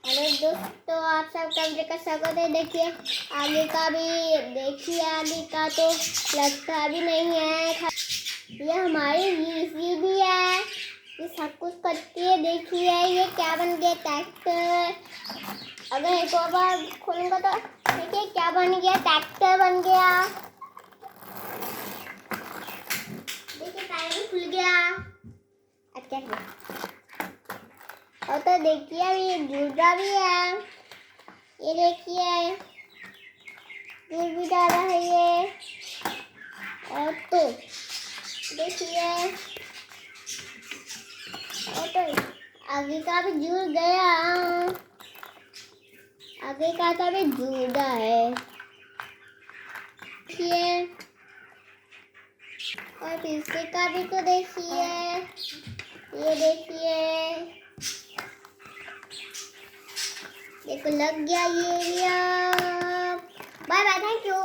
Hello दोस्तों, आप सब कमरे का स्वागत है। देखिए आगे का भी, देखिए आगे का तो लगता भी नहीं है। ये हमारी JCB है, ये सब कुछ करती है। देखिए ये क्या बन गया, ट्रैक्टर। अगर एक और बार खोलूंगा तो देखिए क्या बन गया, ट्रैक्टर बन गया। देखिए टायर खुल गया। अच्छा और तो देखिए ये जूता भी है, ये देखिए दूध भी डाला है ये। और तो देखिए और तो आगे का भी जुड़ गया, आगे का तो भी जुड़ा है। देखिए और पीछे का भी तो देखिए, ये देखिए देखो लग गया ये। Bye bye, thank you.